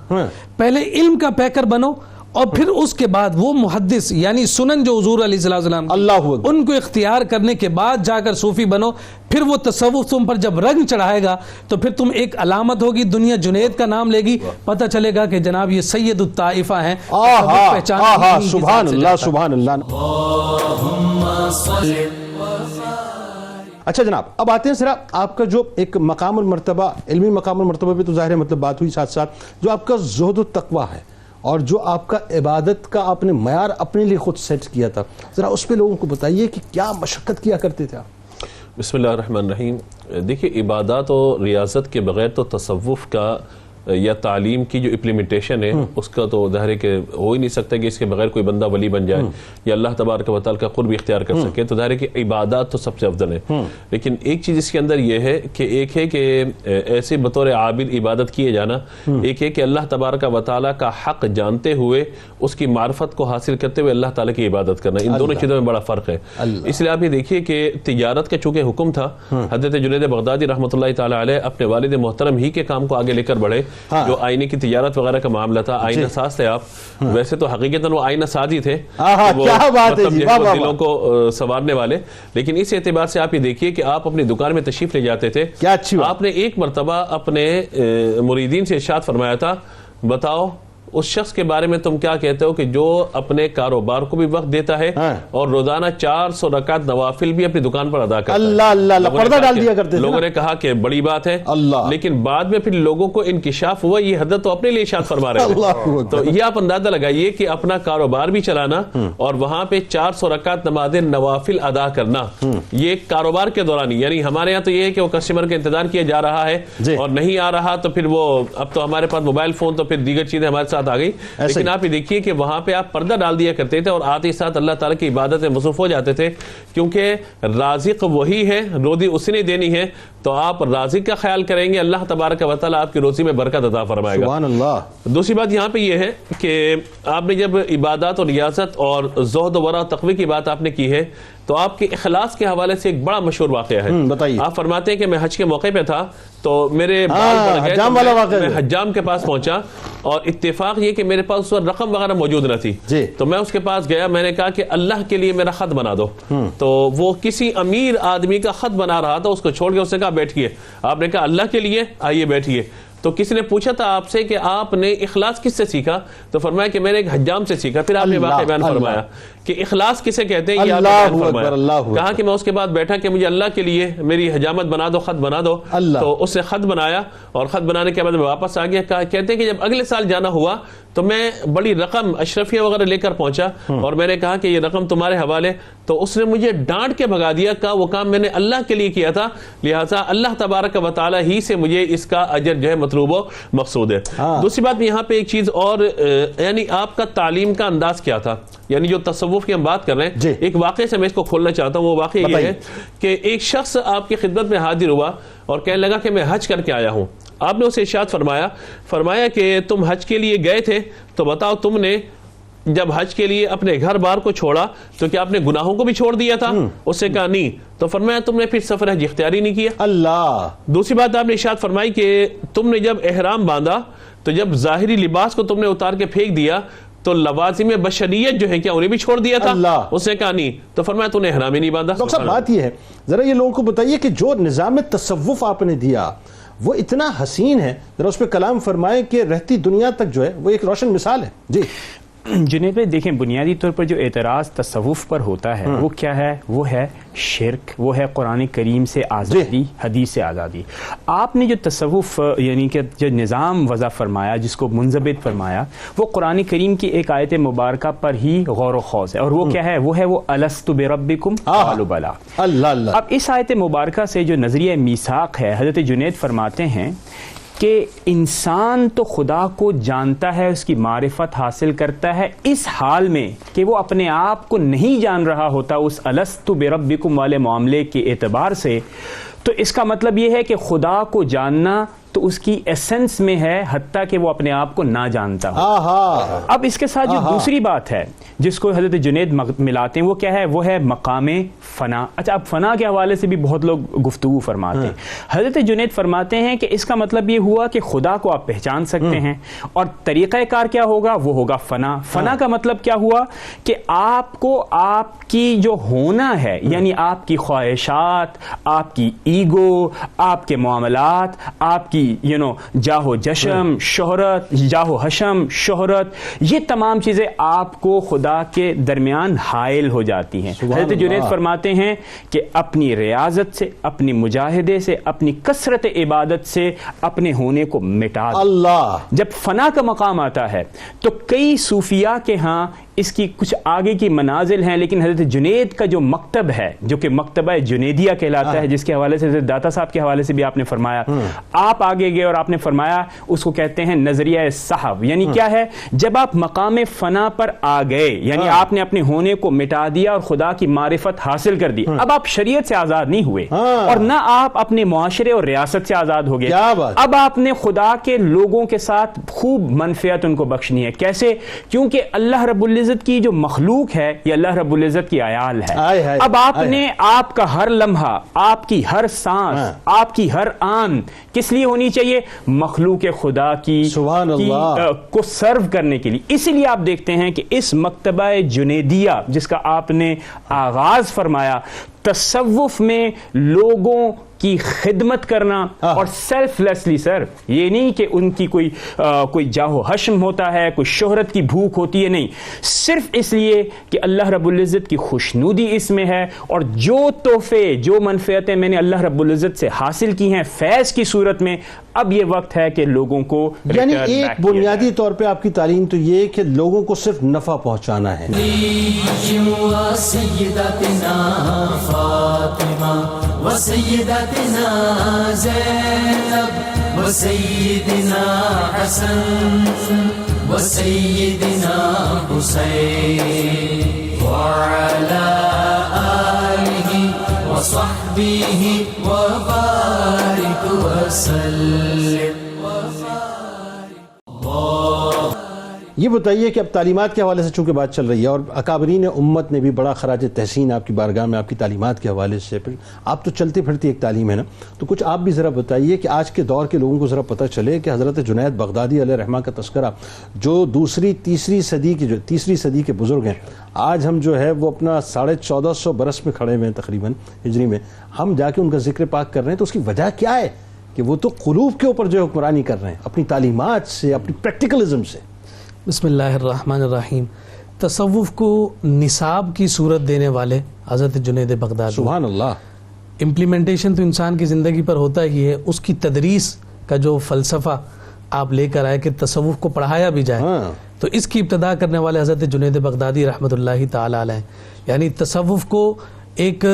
پہلے علم کا پیکر بنو, اور پھر اس کے بعد وہ محدث یعنی سنن جو حضور علیہ السلام اللہ اکبر، ان کو اختیار کرنے کے بعد جا کر صوفی بنو. پھر وہ تصوف تم پر جب رنگ چڑھائے گا تو پھر تم ایک علامت ہوگی، دنیا جنید کا نام لے گی، پتہ چلے گا کہ جناب یہ سید الطائفہ ہیں. سبحان اللہ سبحان اللہ. اچھا جناب، اب آتے ہیں ذرا آپ کا جو ایک مقام المرتبہ، علمی مقام المرتبہ پہ تو ظاہر ہے مطلب بات ہوئی، ساتھ ساتھ جو آپ کا زہد و تقویٰ ہے اور جو آپ کا عبادت کا آپ نے معیار اپنے لیے خود سیٹ کیا تھا، ذرا اس پہ لوگوں کو بتائیے کہ کیا مشقت کیا کرتے تھے آپ. بسم اللہ الرحمن الرحیم. دیکھیے، عبادات اور ریاضت کے بغیر تو تصوف کا یا تعلیم کی جو امپلیمنٹیشن ہے اس کا تو ظاہر ہے کہ ہو ہی نہیں سکتا کہ اس کے بغیر کوئی بندہ ولی بن جائے یا اللہ تبارک و تعالیٰ کا قرب اختیار کر سکے. تو ظاہر ہے کہ عبادات تو سب سے افضل ہے، لیکن ایک چیز اس کے اندر یہ ہے کہ ایک ہے کہ ایسے بطور عابد عبادت کیے جانا، ایک ہے کہ اللہ تبارک و تعالیٰ کا حق جانتے ہوئے اس کی معرفت کو حاصل کرتے ہوئے اللہ تعالیٰ کی عبادت کرنا. ان دونوں چیزوں میں بڑا فرق ہے. اس لیے آپ یہ دیکھیے کہ تجارت کا چونکہ حکم تھا، حضرت جنید بغدادی رحمۃ اللہ تعالیٰ علیہ اپنے والد محترم ہی کے کام کو آگے لے کر بڑھے. جو آئینے کی تجارت وغیرہ کا معاملہ تھا، آئینہ ساز تھے آپ. ویسے تو حقیقتاً وہ آئینہ ساز ہی تھے، دلوں کو سنوارنے والے. لیکن اس اعتبار سے آپ یہ دیکھیے کہ آپ اپنی دکان میں تشریف لے جاتے تھے. آپ نے ایک مرتبہ اپنے مریدین سے ارشاد فرمایا تھا، بتاؤ اس شخص کے بارے میں تم کیا کہتے ہو کہ جو اپنے کاروبار کو بھی وقت دیتا ہے اور روزانہ 400 رکعت نوافل بھی اپنی دکان پر ادا کرتا ہے. اللہ اللہ، پردہ ڈال دیا کرتے تھے. لوگوں نے کہا کہ بڑی بات ہے، لیکن بعد میں پھر لوگوں کو انکشاف ہوا یہ حضرت تو اپنے لیے ارشاد فرما رہے ہیں. تو یہ آپ اندازہ لگائیے کہ اپنا کاروبار بھی چلانا اور وہاں پہ 400 رکعت نماز نوافل ادا کرنا، یہ کاروبار کے دوران ہی. یعنی ہمارے یہاں تو یہ ہے کہ وہ کسٹمر کا انتظار کیا جا رہا ہے اور نہیں آ رہا تو پھر وہ اب تو ہمارے پاس موبائل فون تو پھر دیگر چیزیں ہمارے ساتھ آ گئی. لیکن آپ یہ دیکھیے کہ وہاں پہ آپ پردہ ڈال دیا کرتے تھے اور آتے ساتھ اللہ تعالیٰ کی عبادت میں مصروف ہو جاتے تھے، کیونکہ رازق وہی ہے، روزی اسی نے دینی ہے. تو آپ رازق کا خیال کریں گے، اللہ تبارک و تعالیٰ آپ کی روزی میں برکت عطا فرمائے گا. سبحان اللہ. دوسری بات یہاں پہ یہ ہے کہ آپ نے جب عبادات اور ریاضت اور زہد و ورع و تقوی کی بات آپ نے کی ہے تو آپ کے اخلاص کے حوالے سے ایک بڑا مشہور واقعہ ہے. بتائیے. آپ فرماتے ہیں کہ میں حج کے موقع پہ تھا تو میرے بال بڑھ گئے، میں حجام کے پاس پہنچا اور اتفاق یہ کہ میرے پاس اس وقت رقم وغیرہ موجود نہ تھی. تو میں اس کے پاس گیا، میں نے کہا کہ اللہ کے لیے میرا خط بنا دو. تو وہ کسی امیر آدمی کا خط بنا رہا تھا، اس کو چھوڑ کے اس نے کہا بیٹھیے. آپ نے کہا اللہ کے لیے، آئیے بیٹھیے. تو کسی نے پوچھا تھا آپ سے کہ آپ نے اخلاص کس سے سیکھا؟ تو فرمایا کہ میں نے ایک حجام سے سیکھا. پھر آپ نے واقعہ بیان فرمایا کہ اخلاص کسے کہتے ہیں، یہ آپ نے بیان فرمایا. کہا کہ میں اس کے بعد بیٹھا کہ مجھے اللہ کے لیے میری حجامت بنا دو، خط بنا دو. تو اس نے خط بنایا اور خط بنانے کے بعد میں واپس آ گیا. کہتے ہیں کہ جب اگلے سال جانا ہوا تو میں بڑی رقم اشرفیہ وغیرہ لے کر پہنچا اور میں نے کہا کہ یہ رقم تمہارے حوالے. تو اس نے مجھے ڈانٹ کے بھگا دیا، کہا وہ کام میں نے اللہ کے لیے کیا تھا، لہٰذا اللہ تبارک و تعالیٰ ہی سے مجھے اس کا اجر جو ہے مطلوب و مقصود ہے. دوسری بات یہاں پہ ایک چیز اور، یعنی آپ کا تعلیم کا انداز کیا تھا، یعنی جو تصوف کی ہم بات کر رہے ہیں. ایک واقعے سے میں اس کو کھولنا چاہتا ہوں. وہ واقعہ یہ ہے کہ ایک شخص آپ کی خدمت میں حاضر ہوا اور کہنے لگا کہ میں حج کر کے آیا ہوں. آپ نے اسے ارشاد فرمایا کہ تم حج کے لیے گئے تھے تو بتاؤ تم نے جب حج کے لیے اپنے گھر بار کو چھوڑا تو کیا اپنے گناہوں کو بھی چھوڑ دیا تھا؟ اس سے کہا نہیں. تو فرمایا تم نے پھر سفر حج اختیاری نہیں کیا. اللہ. دوسری بات آپ نے ارشاد فرمائی کہ تم نے جب احرام باندھا تو جب ظاہری لباس کو تم نے اتار کے پھینک دیا تو لوازم بشریت جو ہے کیا انہیں بھی چھوڑ دیا تھا؟ اس نے کہا نہیں. تو فرمایا تو نے احرام ہی نہیں باندھا. ڈاکٹر صاحب بات یہ ہے، ذرا یہ لوگوں کو بتائیے کہ جو نظام تصوف آپ نے دیا وہ اتنا حسین ہے، ذرا اس پہ کلام فرمائیں کہ رہتی دنیا تک جو ہے وہ ایک روشن مثال ہے. جی جنید بھائی دیکھیں، بنیادی طور پر جو اعتراض تصوف پر ہوتا ہے وہ کیا ہے؟ وہ ہے شرک، وہ ہے قرآن کریم سے آزادی، حدیث سے آزادی. آپ نے جو تصوف یعنی کہ جو نظام وضع فرمایا، جس کو منضبط فرمایا، وہ قرآن کریم کی ایک آیت مبارکہ پر ہی غور و خوض ہے. اور وہ کیا ہے؟ وہ ہے وہ الست بربکم قالوا بلی. اللہ. اب اس آیت مبارکہ سے جو نظریہ میثاق ہے، حضرت جنید فرماتے ہیں کہ انسان تو خدا کو جانتا ہے، اس کی معرفت حاصل کرتا ہے اس حال میں کہ وہ اپنے آپ کو نہیں جان رہا ہوتا اس الست بربکم والے معاملے کے اعتبار سے. تو اس کا مطلب یہ ہے کہ خدا کو جاننا تو اس کی ایسنس میں ہے حتیٰ کہ وہ اپنے آپ کو نہ جانتا ہو. اب اس کے ساتھ جو دوسری بات ہے جس کو حضرت جنید ملاتے ہیں وہ کیا ہے؟ وہ ہے مقام فنا. اچھا، اب فنا کے حوالے سے بھی بہت لوگ گفتگو فرماتے ہیں. حضرت جنید فرماتے ہیں کہ اس کا مطلب یہ ہوا کہ خدا کو آپ پہچان سکتے ہیں اور طریقہ کار کیا ہوگا؟ وہ ہوگا فنا. فنا کا مطلب کیا ہوا کہ آپ کو آپ کی جو ہونا ہے، یعنی آپ کی خواہشات، آپ کی ایگو، آپ کے معاملات، آپ کی جاہ و جشم، شہرت، جاہ و حشم، شہرت، یہ تمام چیزیں آپ کو خدا کے درمیان حائل ہو جاتی ہیں. حضرت جنید فرماتے ہیں کہ اپنی ریاضت سے، اپنی مجاہدے سے، اپنی کثرت عبادت سے اپنے ہونے کو مٹا دو. اللہ جب فنا کا مقام آتا ہے تو کئی صوفیاء کے ہاں اس کی کچھ آگے کی منازل ہیں، لیکن حضرت جنید کا جو مکتب ہے، جو کہ مکتبہ جنیدیہ کہلاتا ہے، جس کے حوالے سے حضرت داتا صاحب کے حوالے سے بھی آپ نے فرمایا، آپ آگے گئے اور آپ نے فرمایا اس کو کہتے ہیں نظریہ صحب. یعنی کیا ہے؟ جب آپ مقام فنا پر آ گئے، یعنی آپ نے اپنے ہونے کو مٹا دیا اور خدا کی معرفت حاصل کر دی، اب آپ شریعت سے آزاد نہیں ہوئے اور نہ آپ اپنے معاشرے اور ریاست سے آزاد ہو گئے. اب آپ نے خدا کے لوگوں کے ساتھ خوب منفعت ان کو بخشنی ہے. کیسے؟ کیونکہ اللہ رب العزت کی جو مخلوق ہے یہ اللہ رب العزت کی عیال ہے. اب آپ نے آپ کا ہر لمحہ، آپ کی ہر سانس، آپ کی ہر آن کس لیے ہونی چاہیے؟ مخلوق خدا کی کو سرو کرنے کے لیے. اسی لیے آپ دیکھتے ہیں کہ اس مکتبہ جنیدیہ جس کا آپ نے آغاز فرمایا، تصوف میں لوگوں کی خدمت کرنا اور سیلف لیسلی، سر یہ نہیں کہ ان کی کوئی جاہ و حشم ہوتا ہے، کوئی شہرت کی بھوک ہوتی ہے، نہیں، صرف اس لیے کہ اللہ رب العزت کی خوشنودی اس میں ہے اور جو تحفے، جو منفعتیں میں نے اللہ رب العزت سے حاصل کی ہیں فیض کی صورت میں، اب یہ وقت ہے کہ لوگوں کو یعنی ایک بنیادی طور پہ آپ کی تعلیم تو یہ کہ لوگوں کو صرف نفع پہنچانا ہے. سیدتنا فاطمہ وسیدتنا زینب وسیدنا حسن وسیدنا حسین وعلى آلہ وصحبہ وبارک وسلم. یہ بتائیے کہ اب تعلیمات کے حوالے سے چونکہ بات چل رہی ہے اور اکابرین امت نے بھی بڑا خراج تحسین آپ کی بارگاہ میں آپ کی تعلیمات کے حوالے سے، پھر آپ تو چلتی پھرتی ایک تعلیم ہے نا، تو کچھ آپ بھی ذرا بتائیے کہ آج کے دور کے لوگوں کو ذرا پتہ چلے کہ حضرت جنید بغدادی علیہ رحمہ کا تذکرہ جو تیسری صدی کے بزرگ ہیں، آج ہم جو ہے وہ اپنا 1450 برس میں کھڑے ہوئے ہیں تقریباً ہجری میں، ہم جا کے ان کا ذکر پاک کر رہے ہیں، تو اس کی وجہ کیا ہے؟ کہ وہ تو قلوب کے اوپر جو حکمرانی کر رہے ہیں اپنی تعلیمات سے، اپنی پریکٹیکلزم سے. بسم اللہ الرحمن الرحیم. تصوف کو نصاب کی صورت دینے والے حضرت جنید بغدادی. سبحان اللہ. امپلیمنٹیشن تو انسان کی زندگی پر ہوتا ہی ہے، اس کی تدریس کا جو فلسفہ آپ لے کر آئے کہ تصوف کو پڑھایا بھی جائے، تو اس کی ابتدا کرنے والے حضرت جنید بغدادی رحمۃ اللہ تعالی علیہ. یعنی تصوف کو ایک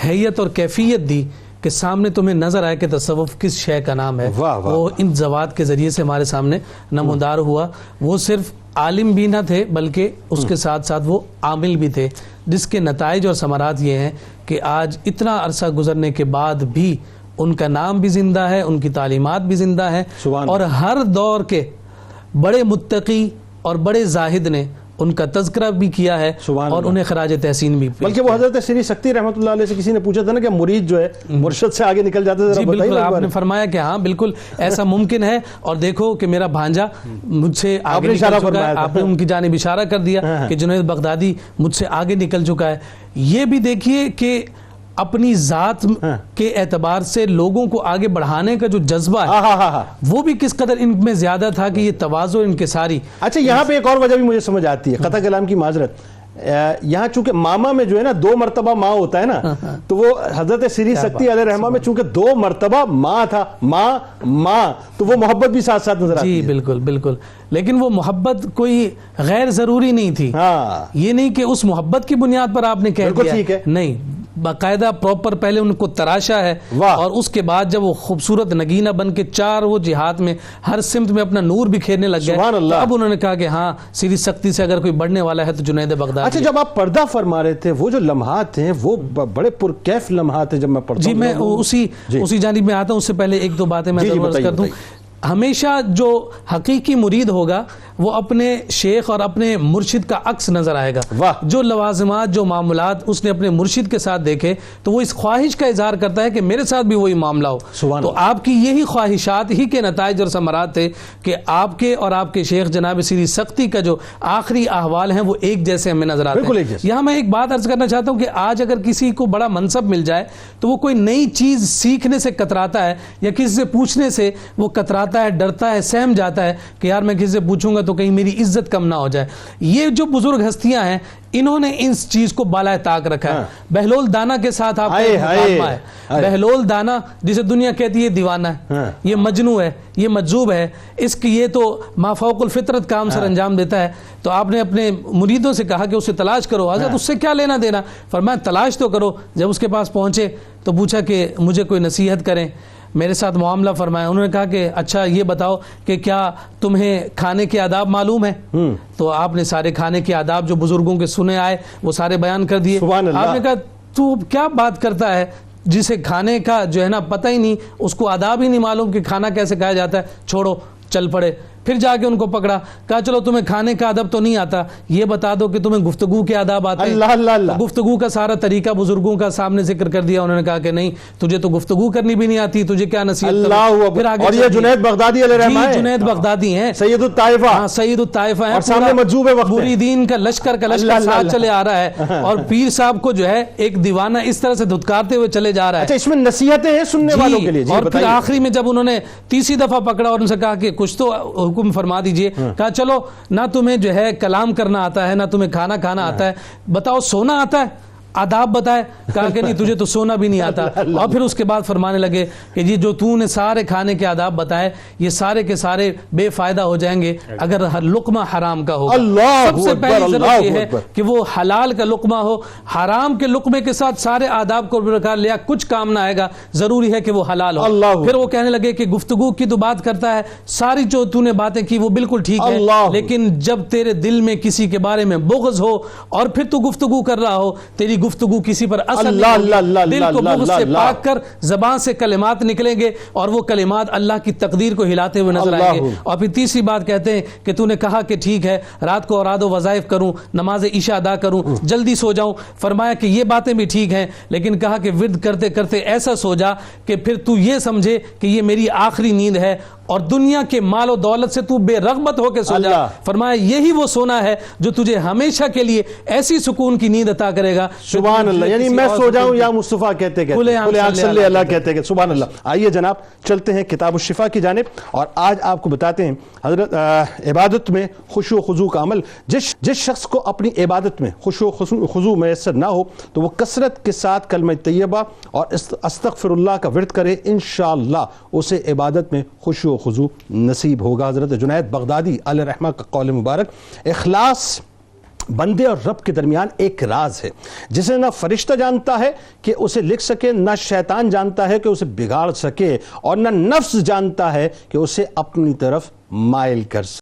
حیت اور کیفیت دی کہ سامنے تمہیں نظر آئے کہ تصوف کس شے کا نام ہے. وہ ان زوات کے ذریعے سے ہمارے سامنے نمودار ہوا. وہ صرف عالم بھی نہ تھے بلکہ اس کے ساتھ ساتھ وہ عامل بھی تھے، جس کے نتائج اور ثمرات یہ ہیں کہ آج اتنا عرصہ گزرنے کے بعد بھی ان کا نام بھی زندہ ہے، ان کی تعلیمات بھی زندہ ہے، اور ہر دور کے بڑے متقی اور بڑے زاہد نے ان کا تذکرہ بھی کیا ہے اور انہیں خراج تحسین بھی. بلکہ وہ حضرت سری سکتی رحمۃ اللہ علیہ سے کسی نے پوچھا تھا نا کہ مرید جو ہے مرشد سے آگے نکل جاتا ہے. جی بالکل، آپ نے فرمایا کہ ہاں بالکل ایسا ممکن ہے، اور دیکھو کہ میرا بھانجا مجھ سے آگے نکل چکا ہے. آپ نے ان کی جانب اشارہ کر دیا کہ جنید بغدادی مجھ سے آگے نکل چکا ہے. یہ بھی دیکھیے کہ اپنی ذات کے اعتبار سے لوگوں کو آگے بڑھانے کا جو جذبہ ہے وہ بھی کس قدر ان میں زیادہ تھا کہ یہ تواضع انکساری. اچھا، یہاں پہ ایک اور وجہ بھی مجھے سمجھ آتی ہے، قطع کلام کی معذرت. یہاں چونکہ ماما میں جو ہے نا 2 مرتبہ ماں ہوتا ہے نا، تو وہ حضرت سری سکتی علیہ رحمہ میں چونکہ 2 مرتبہ ماں تھا، ماں، تو وہ محبت بھی ساتھ ساتھ نظر آتی ہے. جی بالکل بالکل، لیکن وہ محبت کوئی غیر ضروری نہیں تھی. یہ نہیں کہ اس محبت کی بنیاد پر آپ نے کہہ دیا نہیں، باقاعدہ پراپر پہلے ان کو تراشا ہے واہ. اور اس کے بعد جب وہ خوبصورت نگینہ بن کے چار وہ جہات میں ہر سمت میں اپنا نور بکھیرنے لگ گئے سبحان اللہ. تو اب انہوں نے کہا کہ ہاں سیدھی سختی سے اگر کوئی بڑھنے والا ہے تو جنید بغدادی. اچھا جب آپ پردہ فرما رہے تھے وہ جو لمحات ہیں وہ بڑے پرکیف لمحات ہیں جب میں پڑھتا جی ہوں. میں اسی جانب میں آتا ہوں. اس سے پہلے ایک دو باتیں میں جی ضرور عرض بتائیے کر دوں. ہمیشہ جو حقیقی مرید ہوگا وہ اپنے شیخ اور اپنے مرشد کا عکس نظر آئے گا. واہ. جو لوازمات جو معاملات اس نے اپنے مرشد کے ساتھ دیکھے تو وہ اس خواہش کا اظہار کرتا ہے کہ میرے ساتھ بھی وہی معاملہ ہو. سبحان تو اللہ. آپ کی یہی خواہشات ہی کے نتائج اور ثمرات تھے کہ آپ کے اور آپ کے شیخ جناب سیدھی سختی کا جو آخری احوال ہیں وہ ایک جیسے ہمیں نظر آتے بالکل ایک ہیں. جیسے. یہاں میں ایک بات عرض کرنا چاہتا ہوں کہ آج اگر کسی کو بڑا منصب مل جائے تو وہ کوئی نئی چیز سیکھنے سے کتراتا ہے یا کسی سے پوچھنے سے وہ کتراتا ہے, ڈرتا ہے, سہم جاتا ہے کہ یار میں کسی سے پوچھوں گا تو کہیں میری عزت کم نہ ہو جائے. یہ جو بزرگ ہستیاں ہیں انہوں نے اس چیز کو بالائے طاق رکھا ہے. بہلول دانا کے ساتھ آپ کا ایک مقابلہ ہے. بہلول دانا جسے دنیا کہتی ہے دیوانہ ہے, یہ مجنو ہے, یہ مجذوب ہے, اس کی یہ تو ما فوق الفطرت کام سر انجام دیتا ہے. تو آپ نے اپنے مریدوں سے کہا کہ اسے تلاش کرو. حضرت اس سے کیا لینا دینا؟ فرمایا تلاش تو کرو. جب اس کے پاس پہنچے تو پوچھا کہ مجھے کوئی نصیحت کریں, میرے ساتھ معاملہ فرمایا. انہوں نے کہا کہ اچھا یہ بتاؤ کہ کیا تمہیں کھانے کے آداب معلوم ہے؟ تو آپ نے سارے کھانے کے آداب جو بزرگوں کے سنے آئے وہ سارے بیان کر دیے. آپ نے کہا تو کیا بات کرتا ہے جسے کھانے کا جو ہے نا پتہ ہی نہیں, اس کو آداب ہی نہیں معلوم کہ کھانا کیسے کھایا جاتا ہے, چھوڑو. چل پڑے. پھر جا کے ان کو پکڑا, کہا چلو تمہیں کھانے کا ادب تو نہیں آتا, یہ بتا دو کہ تمہیں گفتگو کے آداب آتے ہیں. اللہ اللہ اللہ. گفتگو کا سارا طریقہ بزرگوں کا سامنے ذکر کر دیا. انہوں نے کہا کہ نہیں تجھے تو گفتگو کرنی بھی نہیں آتی, تجھے کیا نصیحت کروں. اللہ اکبر. اور یہ جنید بغدادی علیہ الرحمہ ہے. جنید بغدادی ہیں, سید الطائفہ. ہاں سید الطائفہ ہیں, اور سامنے مجذوب وقت ہے. مریدین کا لشکر ساتھ چلے آ رہا ہے اور پیر صاحب کو جو ہے ایک دیوانہ اس طرح سے دھتکارتے ہوئے چلے جا رہا ہے. اچھا اس میں نصیحتیں ہیں سننے والوں کے لیے. اور پھر آخری میں جب انہوں نے تیسری دفعہ پکڑا اور ان سے کہا کہ کچھ تو حکم فرما دیجئے, کہا چلو نہ تمہیں جو ہے کلام کرنا آتا ہے, نہ تمہیں کھانا کھانا آتا ہے, بتاؤ سونا آتا ہے؟ آداب بتائے. کہا کہ نہیں تجھے تو سونا بھی نہیں آتا. اور پھر اس کے بعد فرمانے لگے کہ یہ جو تو نے سارے کھانے کے آداب بتائے یہ سارے کے سارے بے فائدہ ہو جائیں گے اگر ہر لقمہ حرام کا ہوگا. سب سے پہلی ضرورت یہ ہے کہ وہ حلال کا لقمہ ہو. حرام کے لقمے کے ساتھ سارے آداب کو برقرار لیا کچھ کام نہ آئے گا, ضروری ہے کہ وہ حلال ہو. پھر وہ کہنے لگے کہ گفتگو کی تو بات کرتا ہے, ساری جو تو نے باتیں کی وہ بالکل ٹھیک ہے, لیکن جب تیرے دل میں کسی کے بارے میں بغض ہو اور پھر تو گفتگو کر رہا ہو, تیری گفتگو کسی پر اثر نہیں ہوگی. دل کو بغض سے پاک کر زبان سے کلمات نکلیں گے اور وہ کلمات اللہ کی تقدیر کو ہلاتے ہوئے نظر آئیں گے. اور پھر تیسری بات کہتے ہیں کہ تو نے کہا کہ ٹھیک ہے رات کو اوراد و وظائف کروں, نماز عشاء ادا کروں, جلدی سو جاؤں. فرمایا کہ یہ باتیں بھی ٹھیک ہیں لیکن کہا کہ ورد کرتے کرتے ایسا سو جا کہ پھر تو یہ سمجھے کہ یہ میری آخری نیند ہے اور دنیا کے مال و دولت سے تو بے رغبت ہو کے سو جا. فرمایا یہی وہ سونا ہے جو تجھے ہمیشہ کے لیے ایسی سکون کی نیند عطا کرے گا. سبحان اللہ. یعنی میں سو جاؤں یا مصطفیٰ کہتے صلی اللہ کہتے کہ سبحان اللہ. آئیے جناب چلتے ہیں کتاب الشفا کی جانب اور آج آپ کو بتاتے ہیں حضرت عبادت میں خشوع و خضوع کا عمل. جس شخص کو اپنی عبادت میں خشوع و خضوع میسر نہ ہو تو وہ کثرت کے ساتھ کلمہ طیبہ اور استغفر اللہ کا ورد کرے, انشاءاللہ اسے عبادت میں خشوع و خضوع نصیب ہوگا. حضرت جنید بغدادی علیہ الرحمہ کا قول مبارک. اخلاص بندے اور رب کے درمیان ایک راز ہے جسے نہ فرشتہ جانتا ہے کہ اسے لکھ سکے, نہ شیطان جانتا ہے کہ اسے بگاڑ سکے, اور نہ نفس جانتا ہے کہ اسے اپنی طرف مائل کر سکے.